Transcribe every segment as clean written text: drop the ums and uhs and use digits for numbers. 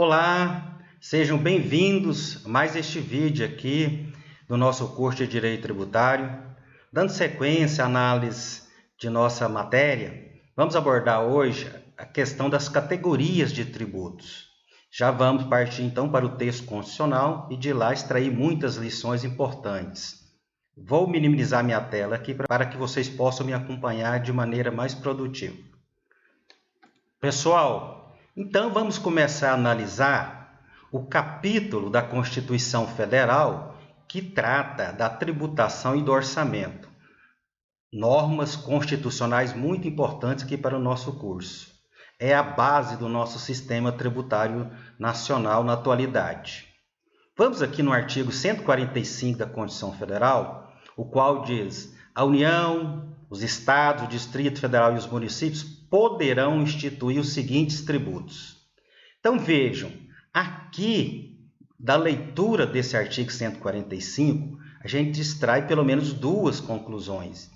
Olá, sejam bem-vindos a mais este vídeo aqui do nosso curso de Direito Tributário. Dando sequência à análise de nossa matéria, vamos abordar hoje a questão das categorias de tributos. Já vamos partir então para o texto constitucional e de lá extrair muitas lições importantes. Vou minimizar minha tela aqui para que vocês possam me acompanhar de maneira mais produtiva. Pessoal, então vamos começar a analisar o capítulo da Constituição Federal que trata da tributação e do orçamento. Normas constitucionais muito importantes aqui para o nosso curso. É a base do nosso sistema tributário nacional na atualidade. Vamos aqui no artigo 145 da Constituição Federal, o qual diz: a União, os Estados, o Distrito Federal e os municípios poderão instituir os seguintes tributos. Então vejam, aqui da leitura desse artigo 145, a gente extrai pelo menos duas conclusões.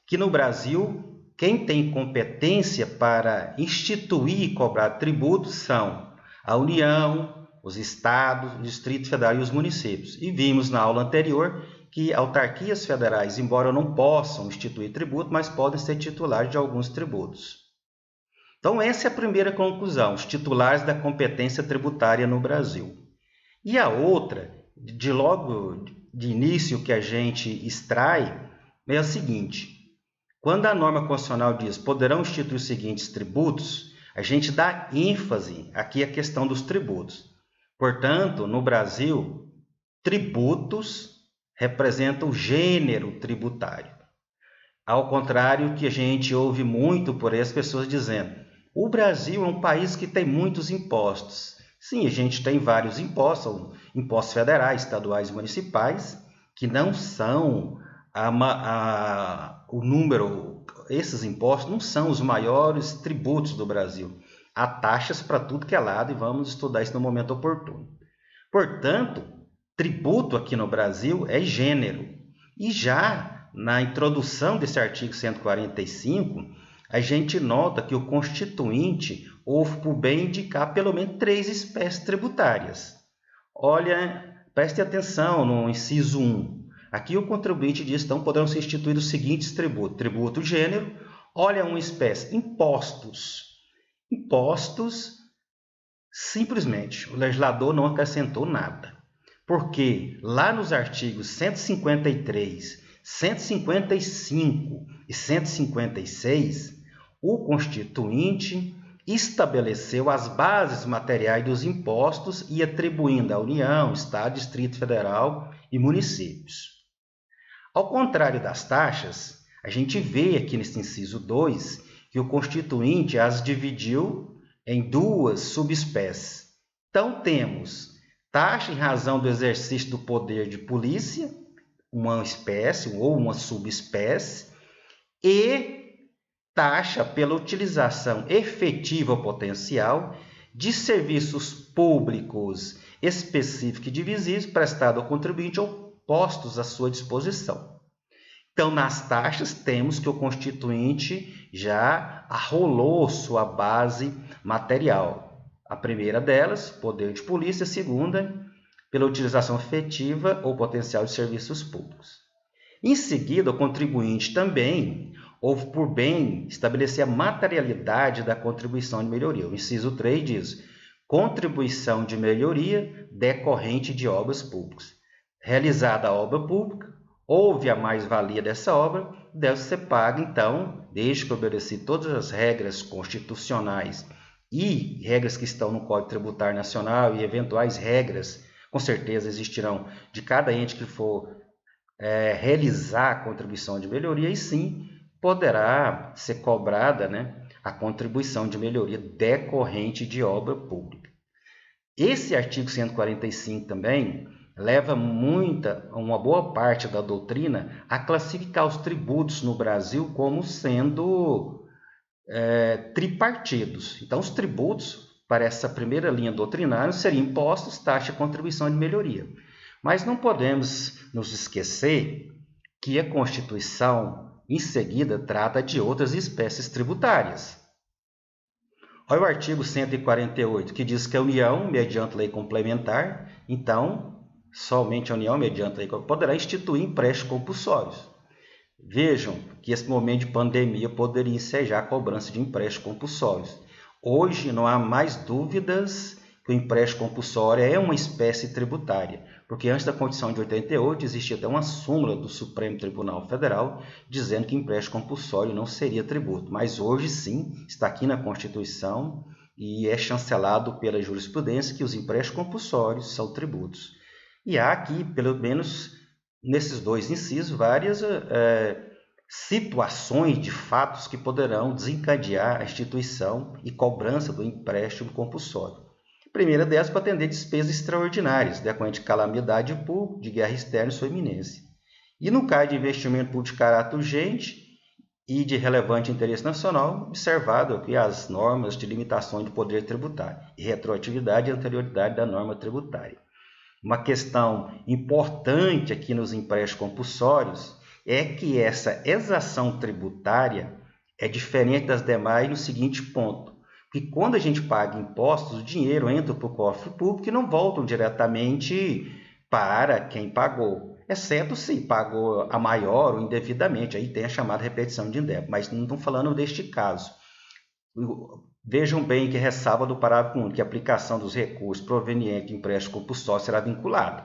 Que no Brasil, quem tem competência para instituir e cobrar tributos são a União, os Estados, o Distrito Federal e os municípios. E vimos na aula anterior que autarquias federais, embora não possam instituir tributo, mas podem ser titulares de alguns tributos. Então, essa é a primeira conclusão, os titulares da competência tributária no Brasil. E a outra, logo de início que a gente extrai, é a seguinte: quando a norma constitucional diz poderão instituir os seguintes tributos, a gente dá ênfase aqui à questão dos tributos. Portanto, no Brasil, tributos representam o gênero tributário. Ao contrário que a gente ouve muito por aí as pessoas dizendo: o Brasil é um país que tem muitos impostos. Sim, a gente tem vários impostos, impostos federais, estaduais e municipais, que não são o número, esses impostos não são os maiores tributos do Brasil. Há taxas para tudo que é lado e vamos estudar isso no momento oportuno. Portanto, tributo aqui no Brasil é gênero. E já na introdução desse artigo 145, a gente nota que o Constituinte houve por bem indicar pelo menos 3 espécies tributárias. Olha, preste atenção no inciso 1. Aqui o contribuinte diz, então, poderão ser instituídos os seguintes tributos. Tributo gênero, olha uma espécie, impostos. Impostos, simplesmente, o legislador não acrescentou nada. Porque lá nos artigos 153, 155 e 156, o Constituinte estabeleceu as bases materiais dos impostos e atribuindo à União, Estado, Distrito Federal e municípios. Ao contrário das taxas, a gente vê aqui nesse inciso 2 que o Constituinte as dividiu em 2 subespécies. Então, temos taxa em razão do exercício do poder de polícia, uma espécie ou uma subespécie, e taxa pela utilização efetiva ou potencial de serviços públicos específicos e divisíveis prestados ao contribuinte ou postos à sua disposição. Então, nas taxas, temos que o Constituinte já arrolou sua base material. A primeira delas, poder de polícia; a segunda, pela utilização efetiva ou potencial de serviços públicos. Em seguida, o contribuinte também houve por bem estabelecer a materialidade da contribuição de melhoria. O inciso 3 diz: contribuição de melhoria decorrente de obras públicas. Realizada a obra pública, houve a mais-valia dessa obra, deve ser paga, então, desde que obedeci todas as regras constitucionais e regras que estão no Código Tributário Nacional e eventuais regras, com certeza existirão, de cada ente que for realizar a contribuição de melhoria, e sim poderá ser cobrada, a contribuição de melhoria decorrente de obra pública. Esse artigo 145 também leva uma boa parte da doutrina a classificar os tributos no Brasil como sendo tripartidos. Então, os tributos, para essa primeira linha doutrinária, seriam impostos, taxa e contribuição de melhoria. Mas não podemos nos esquecer que a Constituição, em seguida, trata de outras espécies tributárias. Olha o artigo 148, que diz que a União, mediante lei complementar, então, somente a União, mediante lei complementar, poderá instituir empréstimos compulsórios. Vejam que esse momento de pandemia poderia ensejar a cobrança de empréstimos compulsórios. Hoje não há mais dúvidas que o empréstimo compulsório é uma espécie tributária, porque antes da Constituição de 88 existia até uma súmula do Supremo Tribunal Federal dizendo que empréstimo compulsório não seria tributo, mas hoje sim está aqui na Constituição e é chancelado pela jurisprudência que os empréstimos compulsórios são tributos. E há aqui, pelo menos nesses dois incisos, várias situações de fatos que poderão desencadear a instituição e cobrança do empréstimo compulsório. A primeira delas, para atender despesas extraordinárias, decorrentes de calamidade pública, de guerra externa e sua iminência. E no caso de investimento público de caráter urgente e de relevante interesse nacional, observado aqui as normas de limitação do poder tributário, e retroatividade e anterioridade da norma tributária. Uma questão importante aqui nos empréstimos compulsórios é que essa exação tributária é diferente das demais no seguinte ponto, que quando a gente paga impostos, o dinheiro entra para o cofre público e não volta diretamente para quem pagou, exceto se pagou a maior ou indevidamente, aí tem a chamada repetição de indébito, mas não estamos falando deste caso. Vejam bem que ressalva do parágrafo 1, que a aplicação dos recursos provenientes de empréstimo compulsório será vinculada.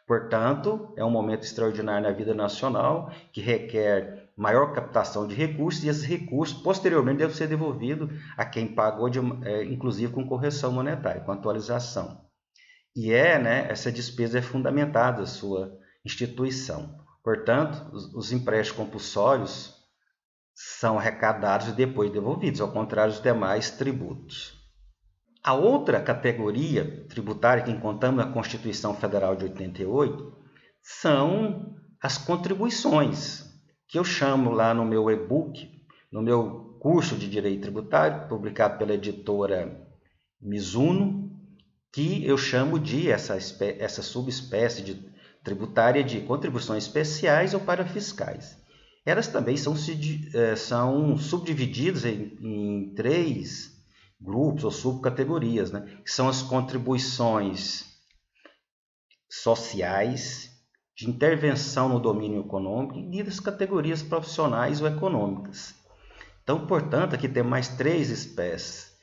Portanto, é um momento extraordinário na vida nacional que requer maior captação de recursos e esses recursos posteriormente devem ser devolvidos a quem pagou, inclusive com correção monetária, com atualização. E essa despesa é fundamentada a sua instituição. Portanto, os empréstimos compulsórios são arrecadados e depois devolvidos, ao contrário dos demais tributos. A outra categoria tributária que encontramos na Constituição Federal de 88 são as contribuições, que eu chamo lá no meu e-book, no meu curso de Direito Tributário, publicado pela editora Mizuno, que eu chamo de essa subespécie de tributária de contribuições especiais ou parafiscais. Elas também são subdivididas em três grupos ou subcategorias, que são as contribuições sociais, de intervenção no domínio econômico e das categorias profissionais ou econômicas. Então, portanto, aqui tem mais três espécies.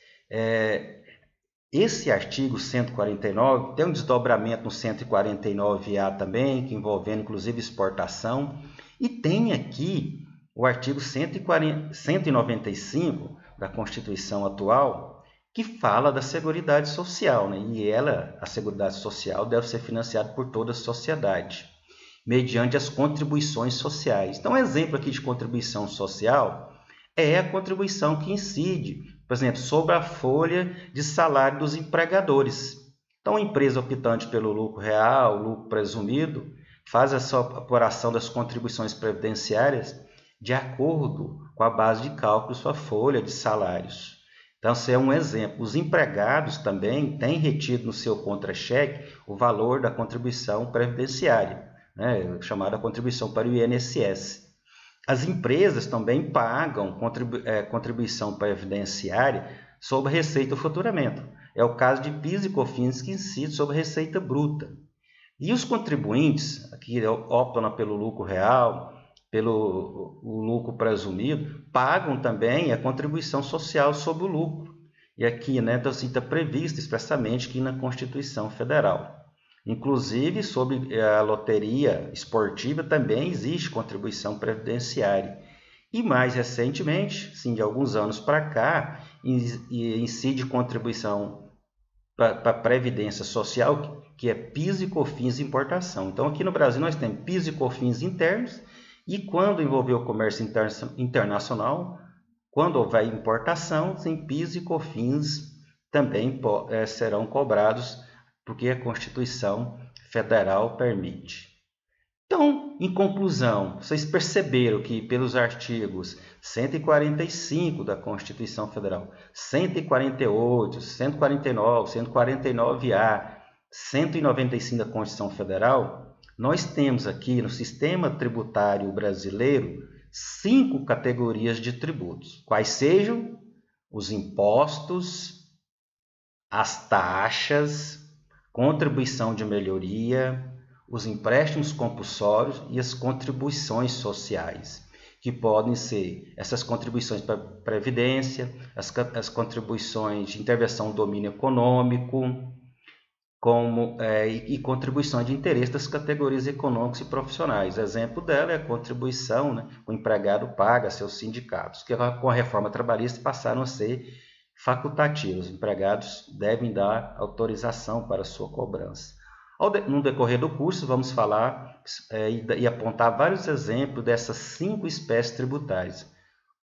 Esse artigo 149 tem um desdobramento no 149A também, que envolvendo inclusive exportação, e tem aqui o artigo 195 da Constituição atual, que fala da Seguridade Social, e a Seguridade Social deve ser financiada por toda a sociedade, mediante as contribuições sociais. Então, um exemplo aqui de contribuição social é a contribuição que incide, por exemplo, sobre a folha de salário dos empregadores. Então, a empresa optante pelo lucro real, lucro presumido, faz a sua apuração das contribuições previdenciárias de acordo com a base de cálculo sua folha de salários. Então, esse é um exemplo. Os empregados também têm retido no seu contra-cheque o valor da contribuição previdenciária, chamada contribuição para o INSS. As empresas também pagam contribuição previdenciária sobre receita ou faturamento. É o caso de PIS e COFINS que incide sobre receita bruta. E os contribuintes, que optam pelo lucro real, pelo lucro presumido, pagam também a contribuição social sobre o lucro. E aqui então, está previsto expressamente aqui na Constituição Federal. Inclusive, sobre a loteria esportiva também existe contribuição previdenciária. E mais recentemente, sim, de alguns anos para cá, incide contribuição para a Previdência Social, que é PIS e COFINS importação. Então, aqui no Brasil nós temos PIS e COFINS internos, e quando envolver o comércio internacional, quando houver importação, tem PIS e COFINS também serão cobrados, porque a Constituição Federal permite. Então, em conclusão, vocês perceberam que pelos artigos 145 da Constituição Federal, 148, 149, 149A, 195 da Constituição Federal, nós temos aqui no sistema tributário brasileiro 5 categorias de tributos, quais sejam os impostos, as taxas, contribuição de melhoria, os empréstimos compulsórios e as contribuições sociais, que podem ser essas contribuições para a Previdência, as contribuições de intervenção do domínio econômico, e contribuições de interesse das categorias econômicas e profissionais. Exemplo dela é a contribuição, né, o empregado paga a seus sindicatos, que com a reforma trabalhista passaram a ser facultativos. Os empregados devem dar autorização para sua cobrança. No decorrer do curso, vamos falar e apontar vários exemplos dessas 5 espécies tributárias.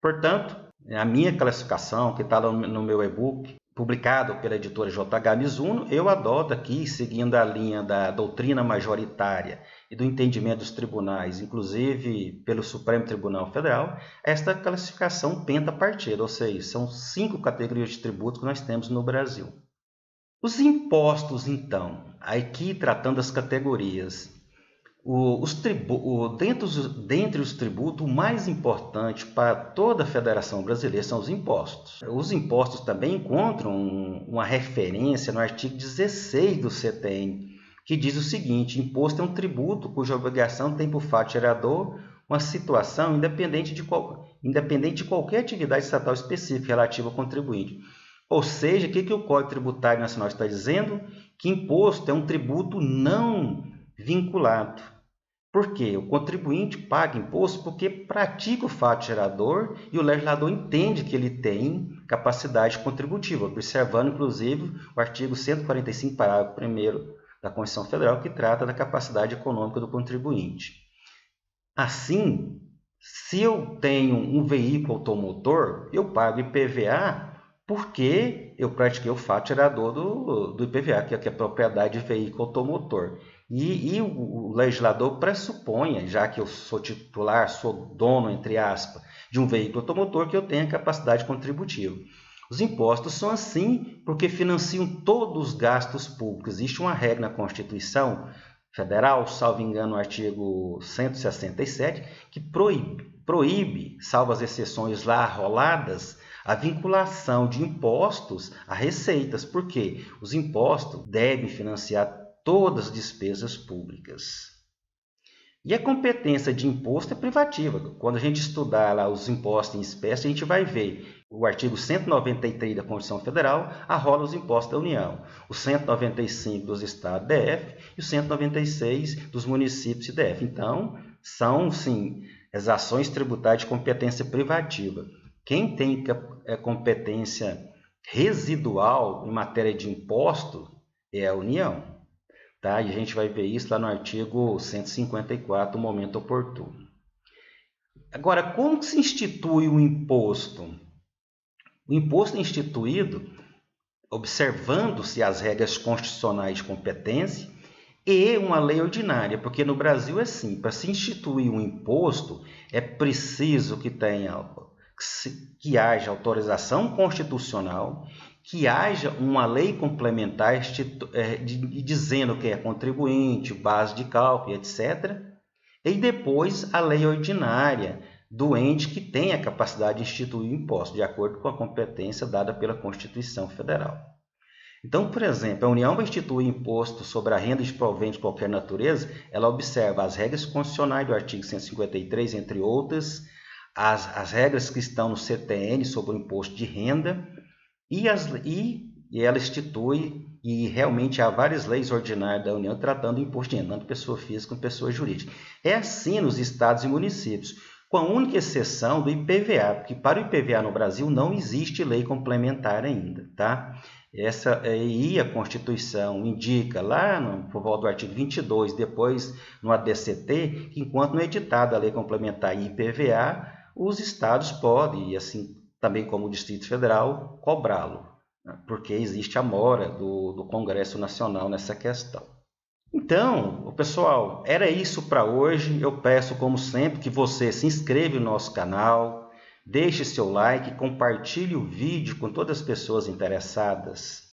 Portanto, a minha classificação, que está no meu e-book, publicado pela editora JH Mizuno, eu adoto aqui, seguindo a linha da doutrina majoritária e do entendimento dos tribunais, inclusive pelo Supremo Tribunal Federal, esta classificação pentapartida, ou seja, são 5 categorias de tributos que nós temos no Brasil. Os impostos, então, aqui tratando das categorias, dentre os tributos, o mais importante para toda a Federação Brasileira são os impostos. Os impostos também encontram uma referência no artigo 16 do CTN, que diz o seguinte: imposto é um tributo cuja obrigação tem por fato gerador uma situação independente de qualquer atividade estatal específica relativa ao contribuinte. Ou seja, o que o Código Tributário Nacional está dizendo? Que imposto é um tributo não vinculado. Por quê? O contribuinte paga imposto porque pratica o fato gerador e o legislador entende que ele tem capacidade contributiva, observando, inclusive, o artigo 145, parágrafo 1º da Constituição Federal, que trata da capacidade econômica do contribuinte. Assim, se eu tenho um veículo automotor, eu pago IPVA porque eu pratiquei o fato gerador do IPVA, que é a propriedade de veículo automotor. E o legislador pressupõe, já que eu sou titular, sou dono, entre aspas, de um veículo automotor, que eu tenha capacidade contributiva. Os impostos são assim porque financiam todos os gastos públicos. Existe uma regra na Constituição Federal, salvo engano, no artigo 167, que proíbe, salvo as exceções lá roladas, a vinculação de impostos a receitas, porque os impostos devem financiar todas as despesas públicas. E a competência de imposto é privativa. Quando a gente estudar lá os impostos em espécie, a gente vai ver o artigo 193 da Constituição Federal arrola os impostos da União, o 195 dos estados DF e o 196 dos municípios e DF. Então, são, sim, as ações tributárias de competência privativa. Quem tem competência residual em matéria de imposto é a União. Tá? E a gente vai ver isso lá no artigo 154, o momento oportuno. Agora, como que se institui o imposto? O imposto é instituído observando-se as regras constitucionais de competência e uma lei ordinária, porque no Brasil é assim, para se instituir um imposto é preciso que haja autorização constitucional, que haja uma lei complementar dizendo quem é contribuinte, base de cálculo, etc. E depois a lei ordinária do ente que tem a capacidade de instituir o imposto, de acordo com a competência dada pela Constituição Federal. Então, por exemplo, a União vai instituir imposto sobre a renda de provento de qualquer natureza, ela observa as regras constitucionais do artigo 153, entre outras, as regras que estão no CTN sobre o imposto de renda, e ela institui, e realmente há várias leis ordinárias da União tratando do imposto de renda, tanto pessoa física como pessoa jurídica. É assim nos estados e municípios, com a única exceção do IPVA, porque para o IPVA no Brasil não existe lei complementar ainda, tá? Essa aí a Constituição indica lá por volta do artigo 22, depois no ADCT, que enquanto não é editada a lei complementar IPVA, os estados podem, e assim também como o Distrito Federal, cobrá-lo, né? Porque existe a mora do Congresso Nacional nessa questão. Então, pessoal, era isso para hoje. Eu peço, como sempre, que você se inscreva no nosso canal, deixe seu like, compartilhe o vídeo com todas as pessoas interessadas.